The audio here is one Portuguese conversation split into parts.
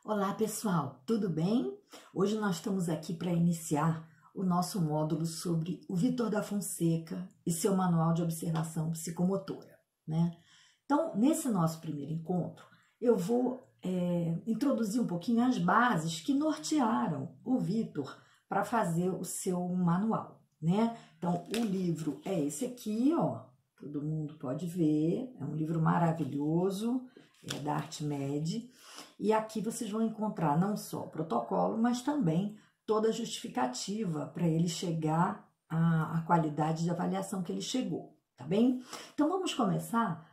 Olá pessoal, tudo bem? Hoje nós estamos aqui para iniciar o nosso módulo sobre o Vítor da Fonseca e seu manual de observação psicomotora, né? Então, nesse nosso primeiro encontro, eu vou introduzir um pouquinho as bases que nortearam o Vítor para fazer o seu manual, né? Então, o livro é esse aqui, ó, todo mundo pode ver, é um livro maravilhoso, é da ArtMed, e aqui vocês vão encontrar não só o protocolo, mas também toda a justificativa para ele chegar à qualidade de avaliação que ele chegou, tá bem? Então, vamos começar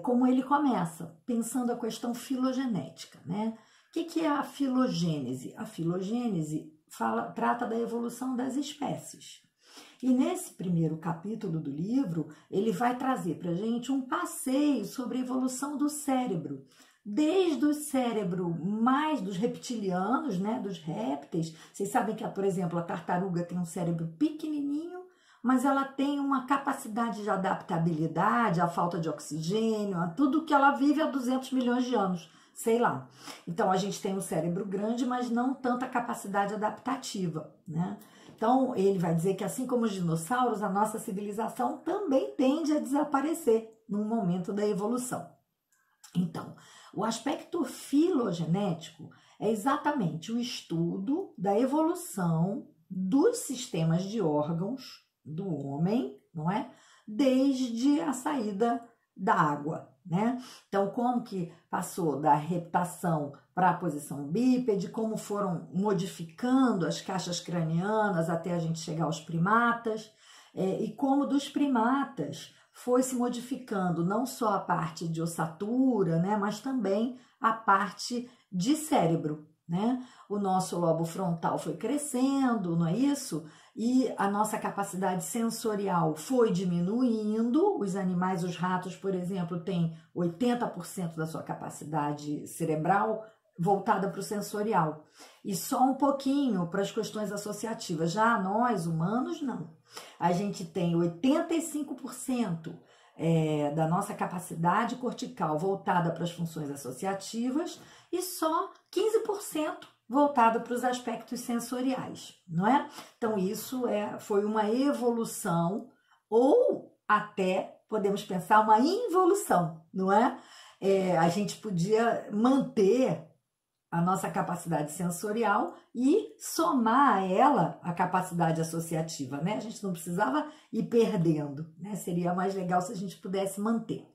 como ele começa, pensando a questão filogenética, né? O que é a filogênese? A filogênese trata da evolução das espécies. E nesse primeiro capítulo do livro, ele vai trazer para a gente um passeio sobre a evolução do cérebro, desde o cérebro mais dos reptilianos, né, dos répteis. Vocês sabem que, por exemplo, a tartaruga tem um cérebro pequenininho, mas ela tem uma capacidade de adaptabilidade à falta de oxigênio, a tudo que ela vive há 200 milhões de anos, sei lá. Então, a gente tem um cérebro grande, mas não tanta capacidade adaptativa, né? Então, ele vai dizer que, assim como os dinossauros, a nossa civilização também tende a desaparecer num momento da evolução. Então, o aspecto filogenético é exatamente o estudo da evolução dos sistemas de órgãos do homem, não é? Desde a saída da água, né? Então, como que passou da reptação para a posição bípede, como foram modificando as caixas cranianas até a gente chegar aos primatas, e como dos primatas foi se modificando não só a parte de ossatura, né, mas também a parte de cérebro, né? O nosso lobo frontal foi crescendo, não é isso? E a nossa capacidade sensorial foi diminuindo. Os animais, os ratos, por exemplo, têm 80% da sua capacidade cerebral voltada para o sensorial. E só um pouquinho para as questões associativas. Já nós, humanos, não. A gente tem 85% da nossa capacidade cortical voltada para as funções associativas e só 15% voltada para os aspectos sensoriais, não é? Então, isso foi uma evolução ou até, podemos pensar, uma involução, não é? A gente podia manter a nossa capacidade sensorial e somar a ela a capacidade associativa, né? A gente não precisava ir perdendo, né? Seria mais legal se a gente pudesse manter.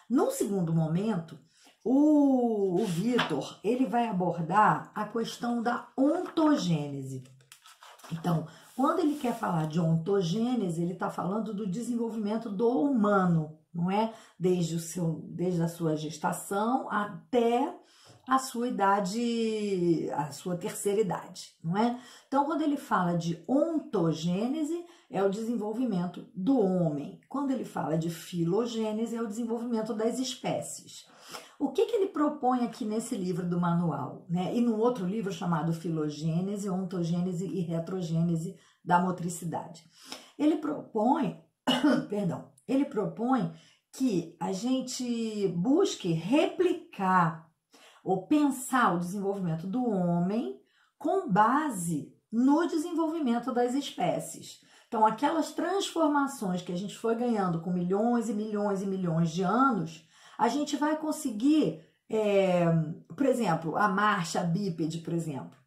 Num segundo momento, o Vítor, ele vai abordar a questão da ontogênese. Então, quando ele quer falar de ontogênese, ele está falando do desenvolvimento do humano, não é? Desde a sua gestação até a sua idade, a sua terceira idade, não é? Então, quando ele fala de ontogênese, é o desenvolvimento do homem. Quando ele fala de filogênese, é o desenvolvimento das espécies. O que ele propõe aqui nesse livro do manual, né? E num outro livro chamado Filogênese, Ontogênese e Retrogênese da Motricidade. Ele propõe, ele propõe que a gente busque replicar ou pensar o desenvolvimento do homem com base no desenvolvimento das espécies. Então, aquelas transformações que a gente foi ganhando com milhões e milhões e milhões de anos, a gente vai conseguir, por exemplo, a marcha bípede, por exemplo.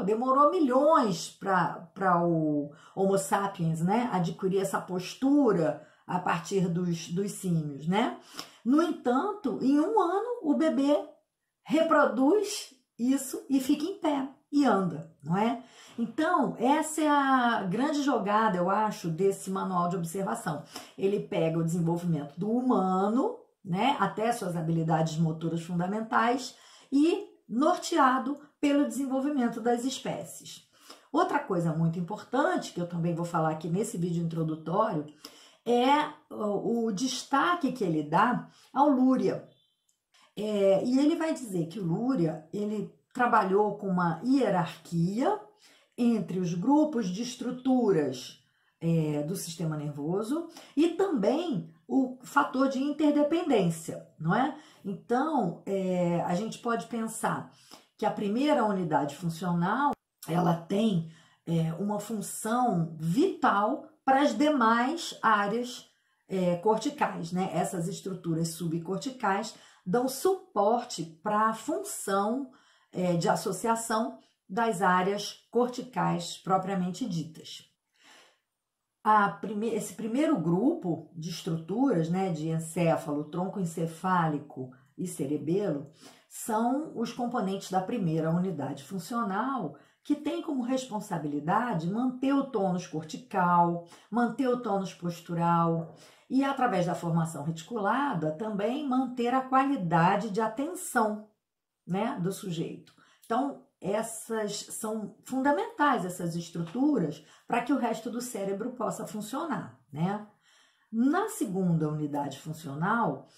Demorou milhões para o Homo sapiens, né, adquirir essa postura a partir dos símios, né? No entanto, em um ano, o bebê reproduz isso e fica em pé e anda, não é? Então, essa é a grande jogada, eu acho, desse manual de observação. Ele pega o desenvolvimento do humano, né, até suas habilidades motoras fundamentais e norteado pelo desenvolvimento das espécies. Outra coisa muito importante, que eu também vou falar aqui nesse vídeo introdutório, é o destaque que ele dá ao Luria. E ele vai dizer que o Luria, ele trabalhou com uma hierarquia entre os grupos de estruturas do sistema nervoso e também o fator de interdependência, não é? Então, a gente pode pensar que a primeira unidade funcional, ela tem uma função vital para as demais áreas corticais, né? Essas estruturas subcorticais dão suporte para a função de associação das áreas corticais propriamente ditas. Esse primeiro grupo de estruturas, né, de encéfalo, tronco encefálico e cerebelo, são os componentes da primeira unidade funcional, que tem como responsabilidade manter o tônus cortical, manter o tônus postural e, através da formação reticulada, também manter a qualidade de atenção, né, do sujeito. Então, essas são fundamentais, essas estruturas, para que o resto do cérebro possa funcionar, né? Na segunda unidade funcional,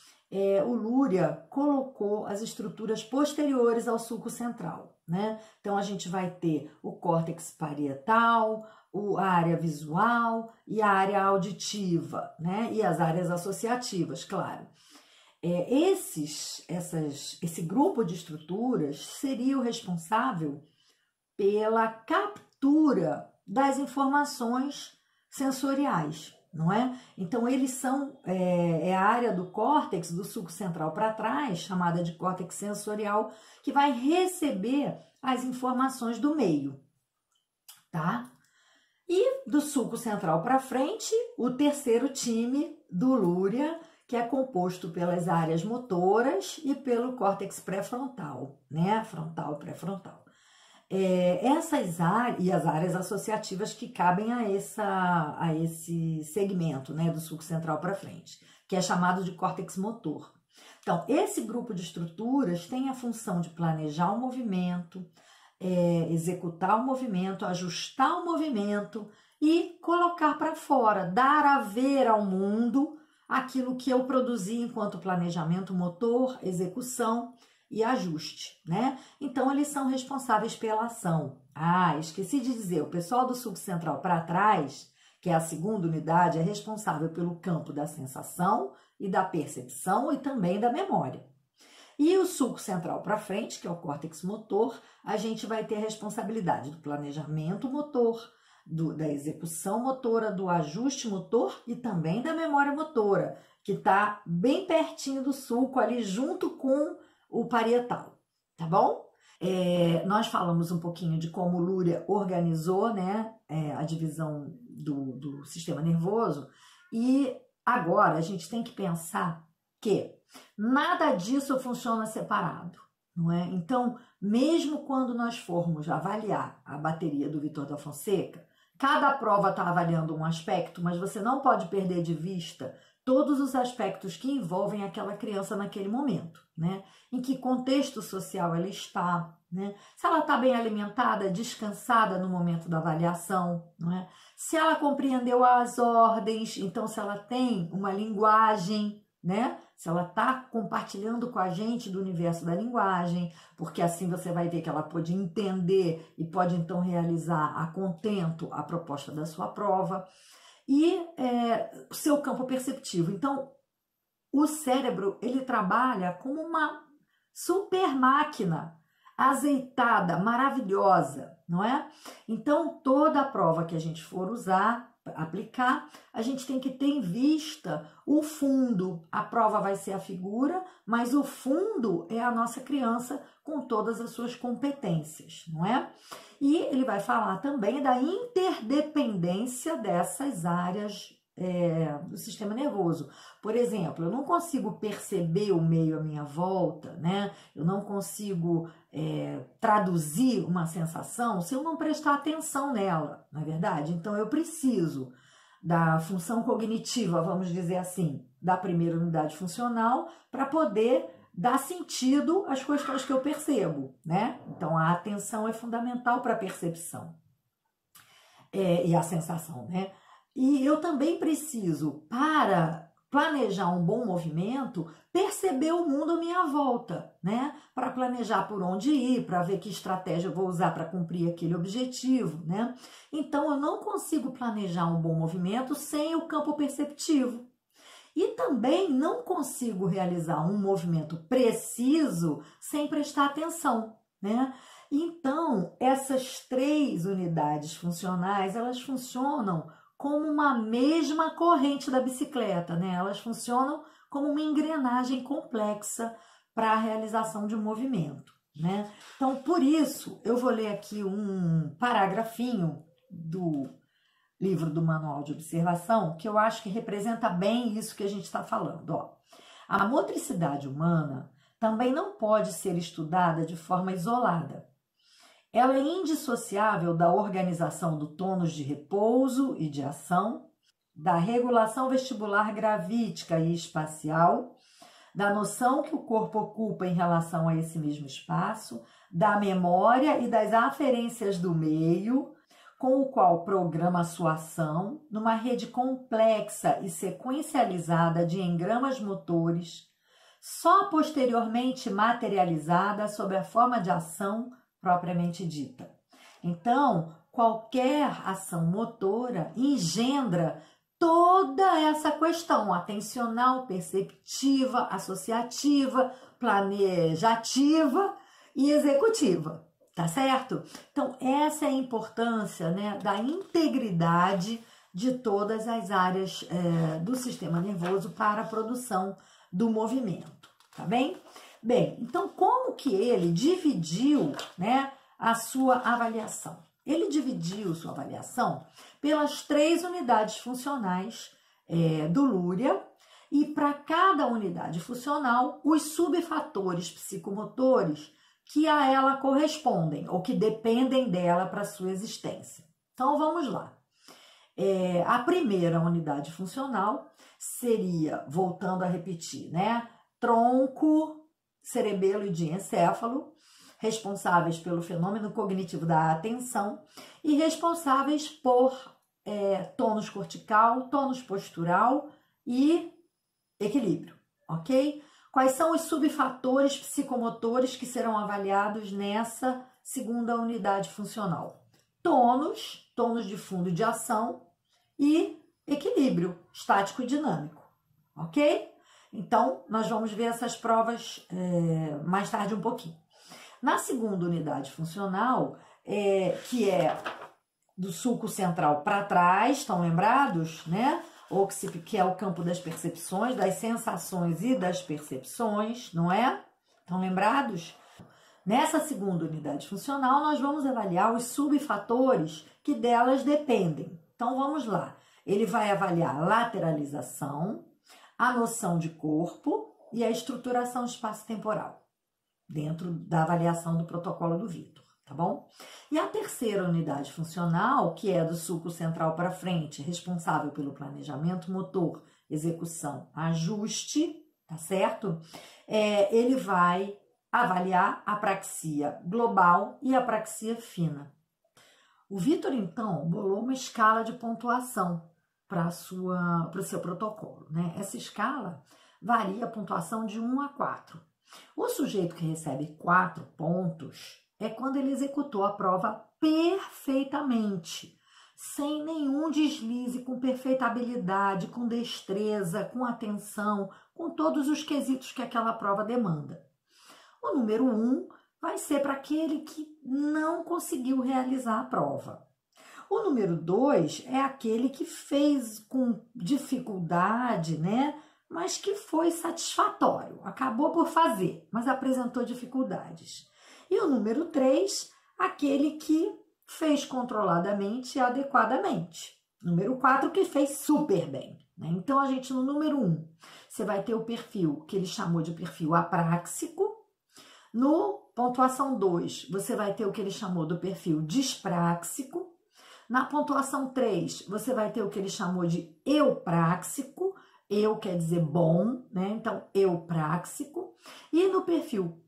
o Luria colocou as estruturas posteriores ao sulco central, né? Então, a gente vai ter o córtex parietal, a área visual e a área auditiva, né? E as áreas associativas, claro. Esse grupo de estruturas seria o responsável pela captura das informações sensoriais, não é? Então, eles são a área do córtex, do sulco central para trás, chamada de córtex sensorial, que vai receber as informações do meio, tá? E do sulco central para frente, o terceiro time do Luria, que é composto pelas áreas motoras e pelo córtex pré-frontal, né? Frontal e pré-frontal. Essas áreas e as áreas associativas que cabem a esse segmento, né, do sulco central para frente, que é chamado de córtex motor. Então, esse grupo de estruturas tem a função de planejar o movimento, executar o movimento, ajustar o movimento e colocar para fora, dar a ver ao mundo aquilo que eu produzi enquanto planejamento motor, execução e ajuste, né? Então, eles são responsáveis pela ação. Esqueci de dizer, o pessoal do sulco central para trás, que é a segunda unidade, é responsável pelo campo da sensação e da percepção e também da memória. E o sulco central para frente, que é o córtex motor, a gente vai ter a responsabilidade do planejamento motor, da execução motora, do ajuste motor e também da memória motora, que está bem pertinho do sulco, ali junto com o parietal, tá bom? Nós falamos um pouquinho de como o Luria organizou, né, a divisão do sistema nervoso, e agora a gente tem que pensar que nada disso funciona separado, não é? Então, mesmo quando nós formos avaliar a bateria do Vitor da Fonseca, cada prova está avaliando um aspecto, mas você não pode perder de vista todos os aspectos que envolvem aquela criança naquele momento, né? Em que contexto social ela está, né? Se ela está bem alimentada, descansada no momento da avaliação, não é? Se ela compreendeu as ordens, então se ela tem uma linguagem, né? Se ela está compartilhando com a gente do universo da linguagem, porque assim você vai ver que ela pode entender e pode então realizar a contento a proposta da sua prova. E o seu campo perceptivo. Então, o cérebro, ele trabalha como uma super máquina azeitada, maravilhosa, não é? Então, toda a prova que a gente for usar, aplicar, a gente tem que ter em vista o fundo. A prova vai ser a figura, mas o fundo é a nossa criança com todas as suas competências, não é? E ele vai falar também da interdependência dessas áreas do sistema nervoso. Por exemplo, eu não consigo perceber o meio à minha volta, né? Eu não consigo traduzir uma sensação se eu não prestar atenção nela, não é verdade? Então, eu preciso da função cognitiva, vamos dizer assim, da primeira unidade funcional para poder dar sentido às questões que eu percebo, né? Então, a atenção é fundamental para a percepção e a sensação, né? E eu também preciso, para planejar um bom movimento, perceber o mundo à minha volta, né? Para planejar por onde ir, para ver que estratégia eu vou usar para cumprir aquele objetivo, né? Então, eu não consigo planejar um bom movimento sem o campo perceptivo. E também não consigo realizar um movimento preciso sem prestar atenção, né? Então, essas 3 unidades funcionais, elas funcionam como uma mesma corrente da bicicleta, né? Elas funcionam como uma engrenagem complexa para a realização de um movimento, né? Então, por isso, eu vou ler aqui um parágrafinho do livro do Manual de Observação, que eu acho que representa bem isso que a gente está falando. Ó. A motricidade humana também não pode ser estudada de forma isolada. Ela é indissociável da organização do tônus de repouso e de ação, da regulação vestibular gravítica e espacial, da noção que o corpo ocupa em relação a esse mesmo espaço, da memória e das aferências do meio, com o qual programa sua ação numa rede complexa e sequencializada de engramas motores, só posteriormente materializada sob a forma de ação propriamente dita. Então, qualquer ação motora engendra toda essa questão atencional, perceptiva, associativa, planejativa e executiva. Tá certo? Então, essa é a importância, né, da integridade de todas as áreas do sistema nervoso para a produção do movimento, tá bem? Bem, então, como que ele dividiu, né, a sua avaliação? Ele dividiu sua avaliação pelas 3 unidades funcionais do Luria, e para cada unidade funcional, os subfatores psicomotores que a ela correspondem ou que dependem dela para sua existência. Então, vamos lá. A primeira unidade funcional seria, voltando a repetir, né? Tronco, cerebelo e diencéfalo, responsáveis pelo fenômeno cognitivo da atenção e responsáveis por tônus cortical, tônus postural e equilíbrio, ok? Quais são os subfatores psicomotores que serão avaliados nessa segunda unidade funcional? Tônus, tônus de fundo e de ação e equilíbrio estático e dinâmico, ok? Então, nós vamos ver essas provas mais tarde um pouquinho. Na segunda unidade funcional, que é do sulco central para trás, estão lembrados, né? Que é o campo das percepções, das sensações e das percepções, não é? Estão lembrados? Nessa segunda unidade funcional, nós vamos avaliar os subfatores que delas dependem. Então, vamos lá. Ele vai avaliar a lateralização, a noção de corpo e a estruturação espaço-temporal, dentro da avaliação do protocolo do Vitor, tá bom? E a terceira unidade funcional, que é do sulco central para frente, responsável pelo planejamento motor, execução, ajuste, tá certo? Ele vai avaliar a apraxia global e a apraxia fina. O Vitor, então, bolou uma escala de pontuação para o seu protocolo, né? Essa escala varia a pontuação de 1 a 4. O sujeito que recebe 4 pontos é quando ele executou a prova perfeitamente, sem nenhum deslize, com perfeita habilidade, com destreza, com atenção, com todos os quesitos que aquela prova demanda. O número 1 vai ser para aquele que não conseguiu realizar a prova. O número 2 é aquele que fez com dificuldade, né? Mas que foi satisfatório, acabou por fazer, mas apresentou dificuldades. E o número 3, aquele que fez controladamente e adequadamente. Número 4, que fez super bem, né? Então, a gente no número 1, você vai ter o perfil que ele chamou de perfil apráxico. No pontuação 2, você vai ter o que ele chamou do perfil dispráxico. Na pontuação 3, você vai ter o que ele chamou de eupráxico. Eu quer dizer bom, né? Então, eupráxico. E no perfil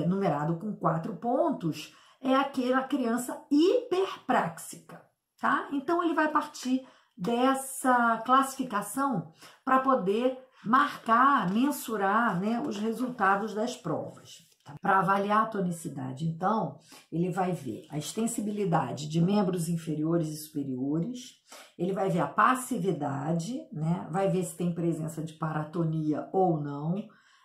numerado com 4 pontos, é aquela criança hiperpráxica, tá? Então, ele vai partir dessa classificação para poder marcar, mensurar, né, os resultados das provas. Para avaliar a tonicidade, então, ele vai ver a extensibilidade de membros inferiores e superiores, ele vai ver a passividade, né? Vai ver se tem presença de paratonia ou não,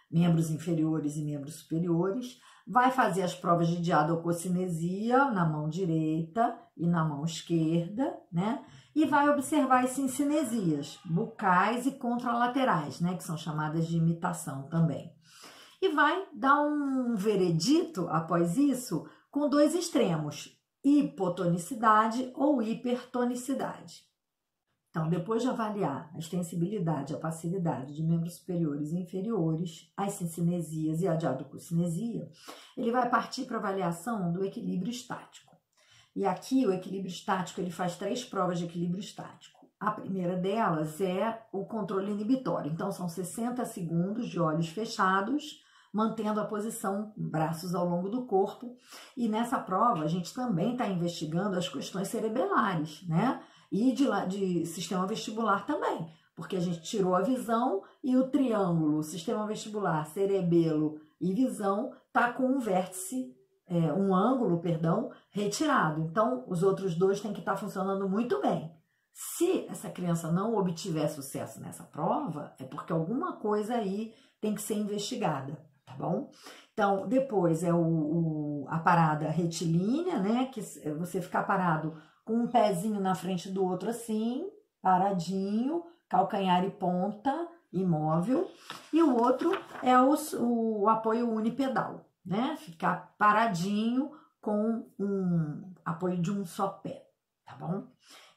membros inferiores e membros superiores, vai fazer as provas de diadococinesia na mão direita e na mão esquerda, né? E vai observar as cincinesias bucais e contralaterais, né? Que são chamadas de imitação também. E vai dar um veredito, após isso, com dois extremos, hipotonicidade ou hipertonicidade. Então, depois de avaliar a extensibilidade e a passividade de membros superiores e inferiores, as cincinesias e a diadococinesia, ele vai partir para a avaliação do equilíbrio estático. E aqui, o equilíbrio estático, ele faz 3 provas de equilíbrio estático. A primeira delas é o controle inibitório. Então, são 60 segundos de olhos fechados, mantendo a posição, braços ao longo do corpo. E nessa prova, a gente também está investigando as questões cerebelares, né? E de sistema vestibular também, porque a gente tirou a visão e o triângulo, sistema vestibular, cerebelo e visão, está com um vértice, um ângulo, perdão, retirado. Então, os outros dois têm que estar funcionando muito bem. Se essa criança não obtiver sucesso nessa prova, é porque alguma coisa aí tem que ser investigada. Tá bom? Então, depois é a parada retilínea, né? Que você ficar parado com um pezinho na frente do outro assim, paradinho, calcanhar e ponta, imóvel. E o outro é o apoio unipedal, né? Ficar paradinho com um apoio de um só pé, tá bom?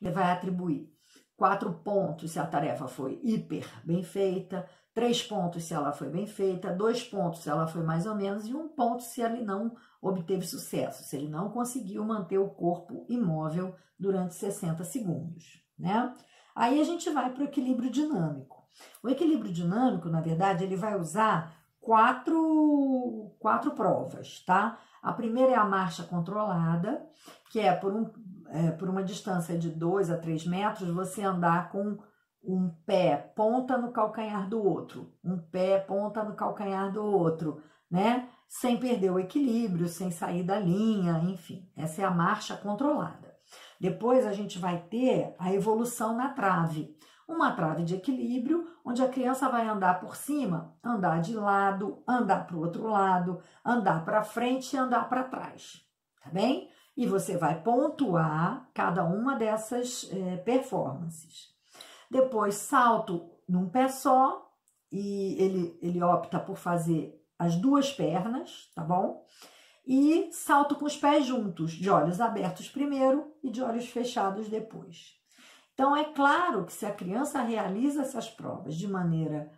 Ele vai atribuir 4 pontos se a tarefa foi hiper bem feita, 3 pontos se ela foi bem feita, 2 pontos se ela foi mais ou menos e 1 ponto se ele não obteve sucesso, se ele não conseguiu manter o corpo imóvel durante 60 segundos, né? Aí a gente vai para o equilíbrio dinâmico. O equilíbrio dinâmico, na verdade, ele vai usar quatro provas, tá? A primeira é a marcha controlada, que é por uma distância de 2 a 3 metros, você andar com um pé ponta no calcanhar do outro, um pé ponta no calcanhar do outro, né? Sem perder o equilíbrio, sem sair da linha, enfim. Essa é a marcha controlada. Depois a gente vai ter a evolução na trave. Uma trave de equilíbrio, onde a criança vai andar por cima, andar de lado, andar para o outro lado, andar para frente e andar para trás, tá bem? E você vai pontuar cada uma dessas performances. Depois, salto num pé só, e ele opta por fazer as 2 pernas, tá bom? E salto com os pés juntos, de olhos abertos primeiro e de olhos fechados depois. Então, é claro que se a criança realiza essas provas de maneira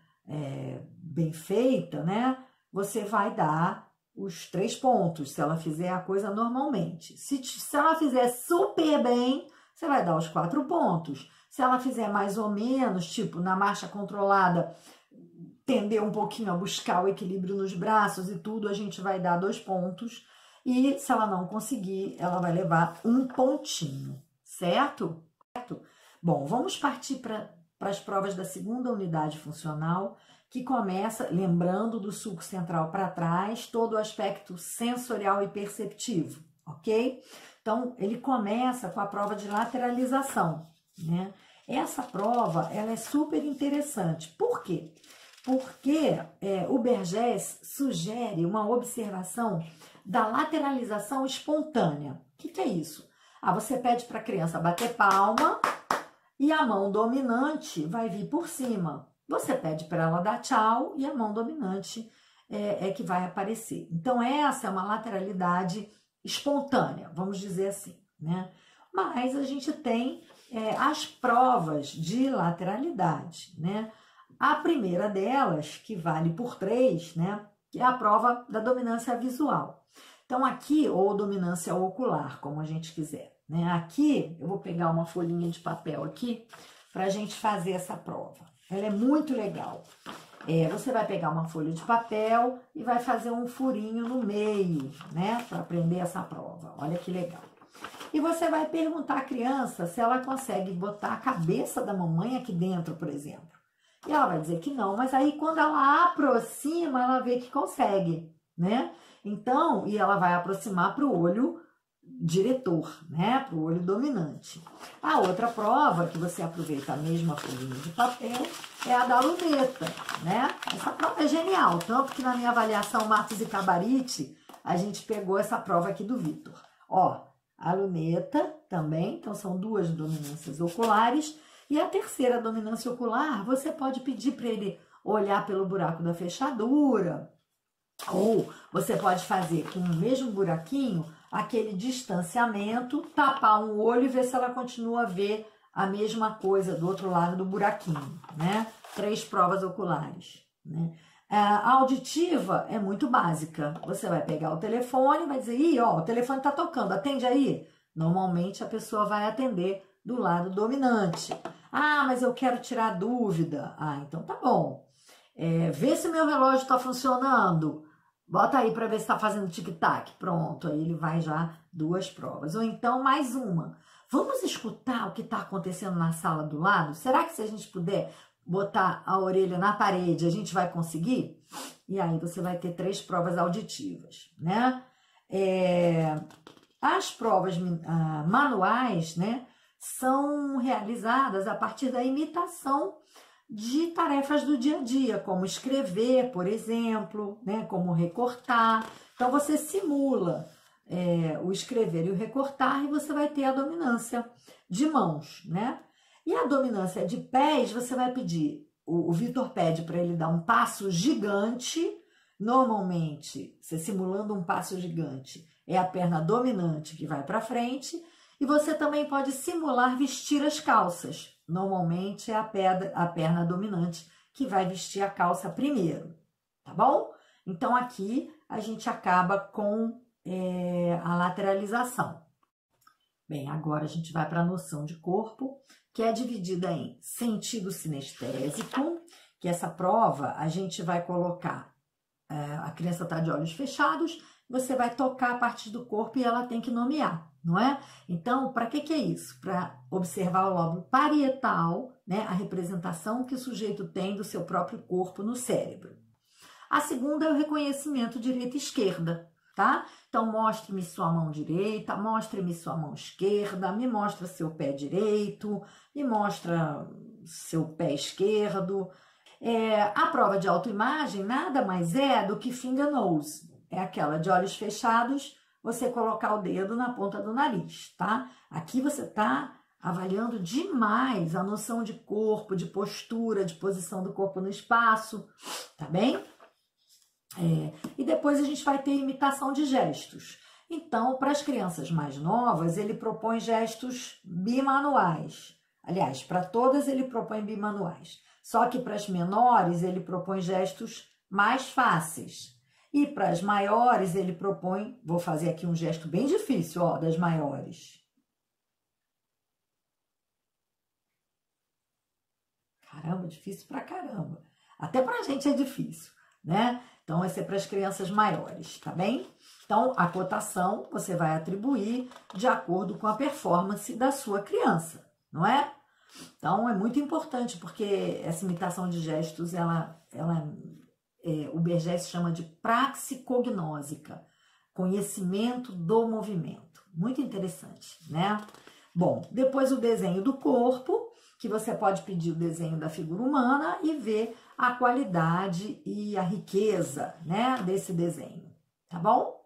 bem feita, né? Você vai dar os 3 pontos, se ela fizer a coisa normalmente. Se ela fizer super bem, você vai dar os 4 pontos. Se ela fizer mais ou menos, tipo na marcha controlada, tender um pouquinho a buscar o equilíbrio nos braços e tudo, a gente vai dar 2 pontos. E se ela não conseguir, ela vai levar 1 pontinho, certo? Bom, vamos partir para as provas da segunda unidade funcional, que começa, lembrando do sulco central para trás, todo o aspecto sensorial e perceptivo, ok? Então, ele começa com a prova de lateralização, né? Essa prova, ela é super interessante. Por quê? Porque o Bergès sugere uma observação da lateralização espontânea. O que é isso? Você pede para a criança bater palma e a mão dominante vai vir por cima. Você pede para ela dar tchau e a mão dominante é que vai aparecer. Então, essa é uma lateralidade espontânea, vamos dizer assim, né? Mas a gente tem as provas de lateralidade, né? A primeira delas, que vale por 3, né? Que é a prova da dominância visual. Então, aqui, ou dominância ocular, como a gente quiser, né? Aqui, eu vou pegar uma folhinha de papel aqui para a gente fazer essa prova. Ela é muito legal. Você vai pegar uma folha de papel e vai fazer um furinho no meio, né? Para aprender essa prova. Olha que legal. E você vai perguntar à criança se ela consegue botar a cabeça da mamãe aqui dentro, por exemplo. E ela vai dizer que não, mas aí quando ela aproxima, ela vê que consegue, né? Então, e ela vai aproximar para o olho diretor, né? Para o olho dominante. A outra prova, que você aproveita a mesma folhinha de papel, é a da luneta, né? Essa prova é genial, tanto que na minha avaliação Matos e Cabarite, a gente pegou essa prova aqui do Vitor. Ó, a luneta também, então são duas dominâncias oculares, e a terceira dominância ocular, você pode pedir para ele olhar pelo buraco da fechadura, ou você pode fazer com o mesmo buraquinho aquele distanciamento, tapar um olho e ver se ela continua a ver a mesma coisa do outro lado do buraquinho, né? 3 provas oculares, né? A auditiva é muito básica. Você vai pegar o telefone, vai dizer, ih, ó, o telefone tá tocando, atende aí. Normalmente a pessoa vai atender do lado dominante. Ah, mas eu quero tirar dúvida. Ah, então tá bom. Vê se meu relógio está funcionando. Bota aí para ver se está fazendo tic-tac. Pronto, aí ele vai já 2 provas. Ou então mais uma. Vamos escutar o que está acontecendo na sala do lado? Será que se a gente puder botar a orelha na parede, a gente vai conseguir? E aí você vai ter 3 provas auditivas, né? As provas manuais, né, são realizadas a partir da imitação de tarefas do dia a dia, como escrever, por exemplo, né, como recortar. Então, você simula o escrever e o recortar e você vai ter a dominância de mãos, né? E a dominância de pés, você vai pedir, o Vitor pede para ele dar um passo gigante. Normalmente, você simulando um passo gigante, é a perna dominante que vai para frente. E você também pode simular vestir as calças. Normalmente é a perna dominante que vai vestir a calça primeiro, tá bom? Então aqui a gente acaba com a lateralização. Bem, agora a gente vai para a noção de corpo, que é dividida em sentido sinestésico, que essa prova a gente vai colocar, a criança está de olhos fechados, você vai tocar a parte do corpo e ela tem que nomear, não é? Então, para que é isso? Para observar o lobo parietal, né? A representação que o sujeito tem do seu próprio corpo no cérebro. A segunda é o reconhecimento direita e esquerda, tá? Então, mostre-me sua mão direita, mostre-me sua mão esquerda, me mostra seu pé direito, me mostra seu pé esquerdo. A prova de autoimagem nada mais é do que finger nose. É aquela de olhos fechados, você colocar o dedo na ponta do nariz, tá? Aqui você tá avaliando demais a noção de corpo, de postura, de posição do corpo no espaço, tá bem? E depois a gente vai ter imitação de gestos. Então, para as crianças mais novas, ele propõe gestos bimanuais. Aliás, para todas ele propõe bimanuais. Só que para as menores, ele propõe gestos mais fáceis. E para as maiores, ele propõe... Vou fazer aqui um gesto bem difícil, ó, das maiores. Caramba, difícil pra caramba. Até pra gente é difícil, né? Então, vai ser para as crianças maiores, tá bem? Então, a cotação você vai atribuir de acordo com a performance da sua criança, não é? Então, é muito importante, porque essa imitação de gestos, o Bergès chama de praxicognósica, conhecimento do movimento. Muito interessante, né? Bom, depois o desenho do corpo, que você pode pedir o desenho da figura humana e ver a qualidade e a riqueza, né, desse desenho, tá bom?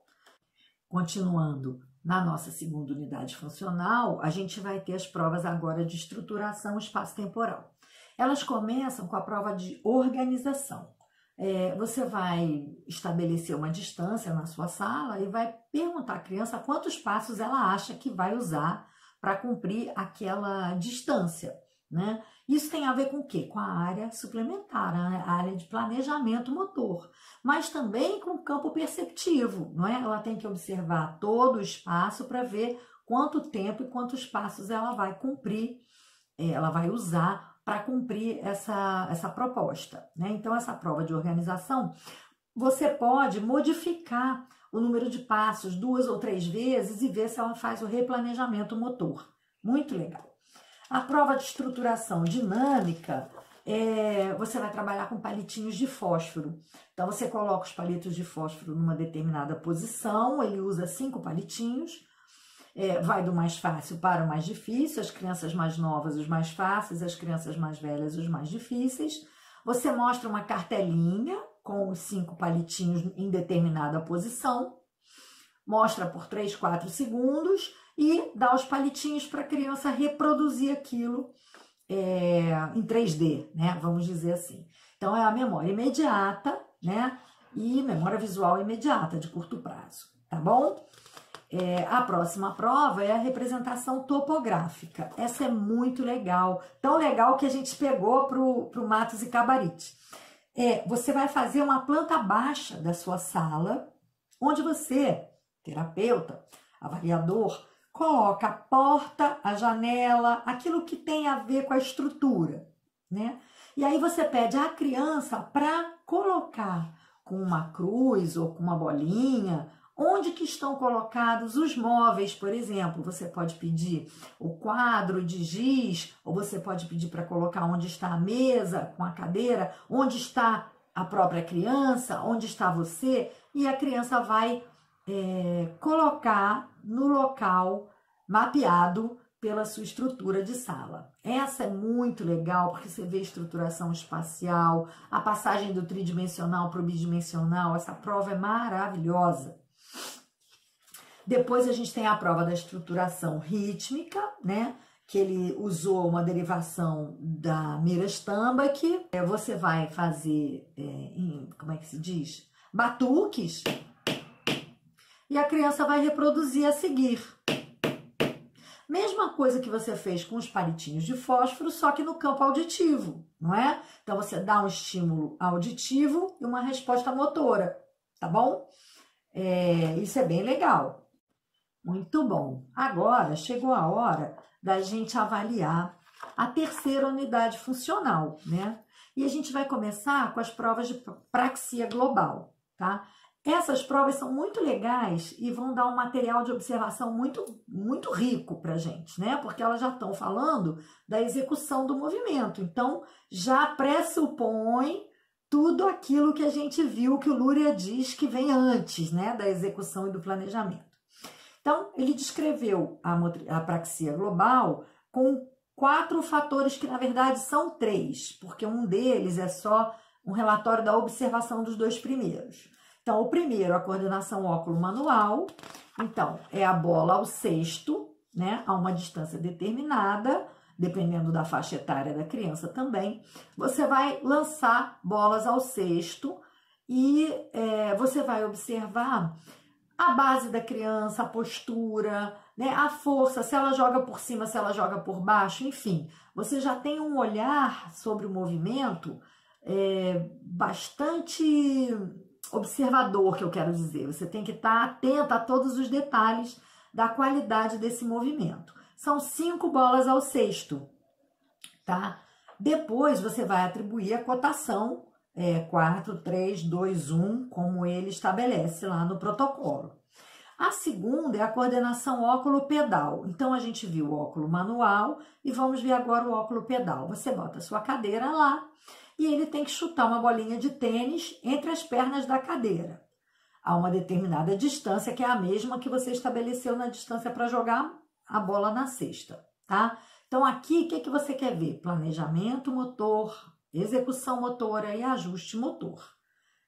Continuando na nossa segunda unidade funcional, a gente vai ter as provas agora de estruturação espaço-temporal. Elas começam com a prova de organização. Você vai estabelecer uma distância na sua sala e vai perguntar à criança quantos passos ela acha que vai usar para cumprir aquela distância, né? Isso tem a ver com o quê? Com a área suplementar, né? A área de planejamento motor, mas também com o campo perceptivo, não é? Ela tem que observar todo o espaço para ver quanto tempo e quantos passos ela vai cumprir, ela vai usar para cumprir essa proposta, né? Então, essa prova de organização, você pode modificar o número de passos 2 ou 3 vezes e ver se ela faz o replanejamento motor. Muito legal. A prova de estruturação dinâmica, você vai trabalhar com palitinhos de fósforo. Então, você coloca os palitos de fósforo numa determinada posição, ele usa 5 palitinhos, vai do mais fácil para o mais difícil, as crianças mais novas os mais fáceis, as crianças mais velhas os mais difíceis. Você mostra uma cartelinha com os 5 palitinhos em determinada posição, mostra por 3, 4 segundos e dá os palitinhos para a criança reproduzir aquilo em 3D, né? Vamos dizer assim. Então, é a memória imediata, né? E memória visual imediata, de curto prazo, tá bom? A próxima prova é a representação topográfica. Essa é muito legal, tão legal que a gente pegou pro Matos e Cabarite. Você vai fazer uma planta baixa da sua sala, onde você, terapeuta, avaliador, coloca a porta, a janela, aquilo que tem a ver com a estrutura, né? E aí você pede à criança para colocar com uma cruz ou com uma bolinha onde que estão colocados os móveis, por exemplo. Você pode pedir o quadro de giz, ou você pode pedir para colocar onde está a mesa com a cadeira, onde está a própria criança, onde está você, e a criança vai colocar no local mapeado pela sua estrutura de sala. Essa é muito legal, porque você vê estruturação espacial, a passagem do tridimensional para o bidimensional. Essa prova é maravilhosa. Depois a gente tem a prova da estruturação rítmica, né? Que ele usou uma derivação da Mira Stambach. Você vai fazer, como é que se diz? Batuques. E a criança vai reproduzir a seguir. Mesma coisa que você fez com os palitinhos de fósforo, só que no campo auditivo, não é? Então, você dá um estímulo auditivo e uma resposta motora, tá bom? Isso é bem legal. Muito bom. Agora, chegou a hora da gente avaliar a terceira unidade funcional, né? E a gente vai começar com as provas de praxia global, tá? Essas provas são muito legais e vão dar um material de observação muito, muito rico para a gente, né? Porque elas já estão falando da execução do movimento. Então, já pressupõe tudo aquilo que a gente viu, que o Luria diz que vem antes, né? Da execução e do planejamento. Então, ele descreveu a praxia global com 4 fatores que, na verdade, são 3, porque um deles é só um relatório da observação dos 2 primeiros. Então, o primeiro, a coordenação óculo-manual. Então, é a bola ao cesto, né? A uma distância determinada, dependendo da faixa etária da criança também. Você vai lançar bolas ao cesto e você vai observar a base da criança, a postura, né? A força, se ela joga por cima, se ela joga por baixo, enfim. Você já tem um olhar sobre o movimento bastante observador, que eu quero dizer. Você tem que estar atenta a todos os detalhes da qualidade desse movimento. São 5 bolas ao cesto, tá? Depois você vai atribuir a cotação 4, 3, 2, 1, como ele estabelece lá no protocolo. A segunda é a coordenação óculo-pedal. Então, a gente viu o óculo manual e vamos ver agora o óculo pedal. Você bota a sua cadeira lá e ele tem que chutar uma bolinha de tênis entre as pernas da cadeira, a uma determinada distância, que é a mesma que você estabeleceu na distância para jogar a bola na cesta, tá? Então, aqui, o que você quer ver? Planejamento motor, execução motora e ajuste motor,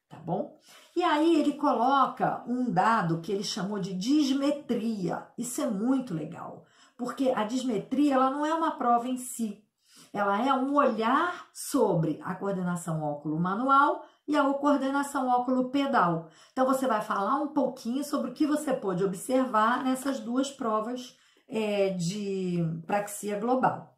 tá bom? E aí, ele coloca um dado que ele chamou de dismetria. Isso é muito legal, porque a dismetria, ela não é uma prova em si. Ela é um olhar sobre a coordenação óculo-manual e a coordenação óculo-pedal. Então, você vai falar um pouquinho sobre o que você pôde observar nessas 2 provas de praxia global.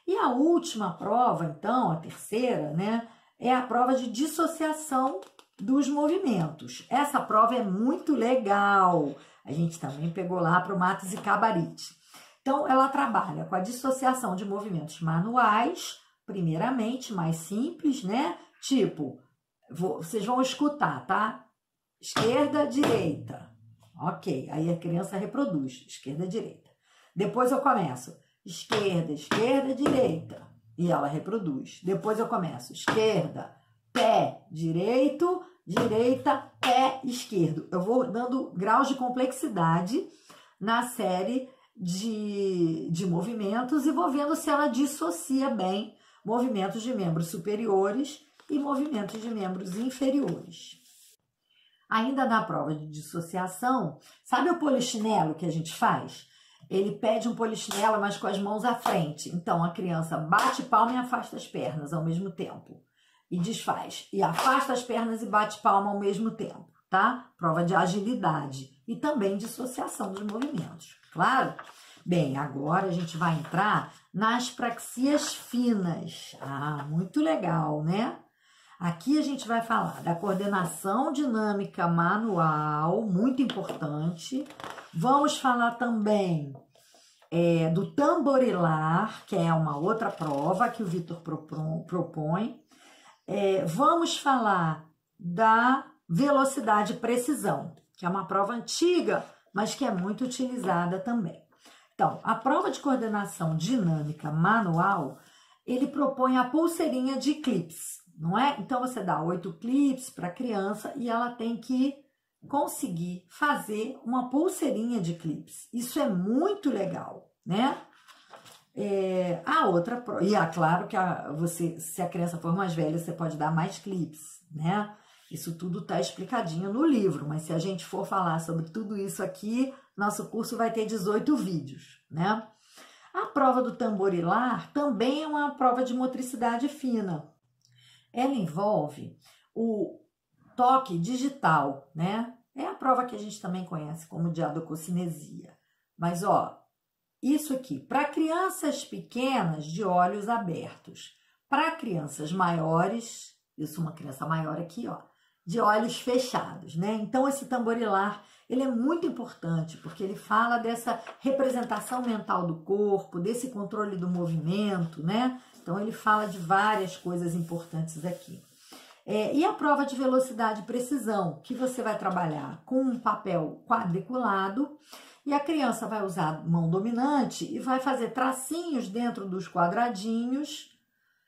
E a última prova, então, a terceira, né, é a prova de dissociação dos movimentos. Essa prova é muito legal. A gente também pegou lá para o Matos e Cabarite. Então, ela trabalha com a dissociação de movimentos manuais, primeiramente, mais simples, né? Tipo, vocês vão escutar, tá? Esquerda, direita. Ok, aí a criança reproduz, esquerda, direita. Depois eu começo, esquerda, esquerda, direita. e ela reproduz. Depois eu começo esquerda, pé direito, direita, pé esquerdo. Eu vou dando graus de complexidade na série de movimentos e vou vendo se ela dissocia bem movimentos de membros superiores e movimentos de membros inferiores. Ainda na prova de dissociação, sabe o polichinelo que a gente faz? Ele pede um polichinelo, mas com as mãos à frente. Então, a criança bate palma e afasta as pernas ao mesmo tempo. E desfaz. E afasta as pernas e bate palma ao mesmo tempo, tá? Prova de agilidade e também dissociação dos movimentos, claro? Bem, agora a gente vai entrar nas praxias finas. Ah, muito legal, né? Aqui a gente vai falar da coordenação dinâmica manual, muito importante. Vamos falar também do tamborilar, que é uma outra prova que o Vitor propõe. Vamos falar da velocidade e precisão, que é uma prova antiga, mas que é muito utilizada também. Então, a prova de coordenação dinâmica manual, ele propõe a pulseirinha de clips, não é? Então, você dá 8 clips para a criança e ela tem que conseguir fazer uma pulseirinha de clips. Isso é muito legal, né? Claro que se a criança for mais velha, você pode dar mais clips, né? Isso tudo está explicadinho no livro, mas se a gente for falar sobre tudo isso aqui, nosso curso vai ter 18 vídeos, né? A prova do tamborilar também é uma prova de motricidade fina. Ela envolve o toque digital, né? É a prova que a gente também conhece como diadococinesia. Mas, isso aqui, para crianças pequenas de olhos abertos, para crianças maiores, isso uma criança maior aqui, de olhos fechados, né? Então, esse tamborilar, ele é muito importante, porque ele fala dessa representação mental do corpo, desse controle do movimento, né? Então, ele fala de várias coisas importantes aqui. E a prova de velocidade e precisão, que você vai trabalhar com um papel quadriculado, e a criança vai usar a mão dominante e vai fazer tracinhos dentro dos quadradinhos,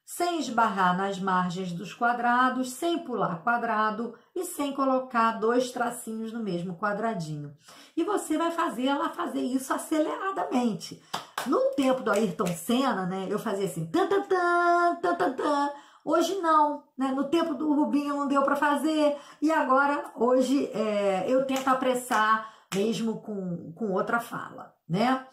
sem esbarrar nas margens dos quadrados, sem pular quadrado e sem colocar 2 tracinhos no mesmo quadradinho. E você vai fazer ela fazer isso aceleradamente. No tempo do Ayrton Senna, né, eu fazia assim, tan, tan, tan, tan, tan, tan. Hoje não, né? No tempo do Rubinho não deu para fazer e agora, hoje, eu tento apressar mesmo com outra fala, né?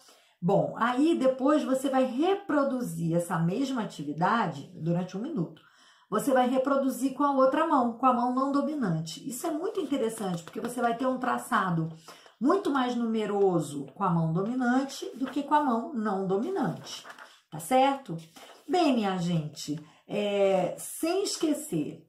Bom, aí depois você vai reproduzir essa mesma atividade durante 1 minuto. Você vai reproduzir com a outra mão, com a mão não dominante. Isso é muito interessante, porque você vai ter um traçado muito mais numeroso com a mão dominante do que com a mão não dominante, tá certo? Bem, minha gente, sem esquecer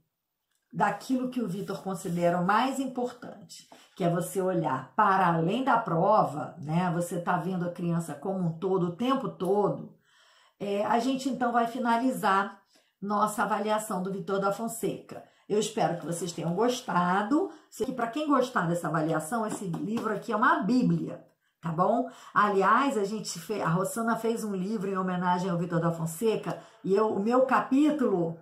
daquilo que o Vitor considera o mais importante, que é você olhar para além da prova, né? Você está vendo a criança como um todo, o tempo todo. A gente então vai finalizar nossa avaliação do Vitor da Fonseca. Eu espero que vocês tenham gostado. Para quem gostar dessa avaliação, esse livro aqui é uma bíblia, tá bom? Aliás, a Rossana fez um livro em homenagem ao Vitor da Fonseca e o meu capítulo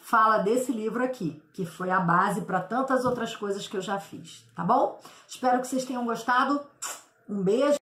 fala desse livro aqui, que foi a base para tantas outras coisas que eu já fiz, tá bom? Espero que vocês tenham gostado. Um beijo.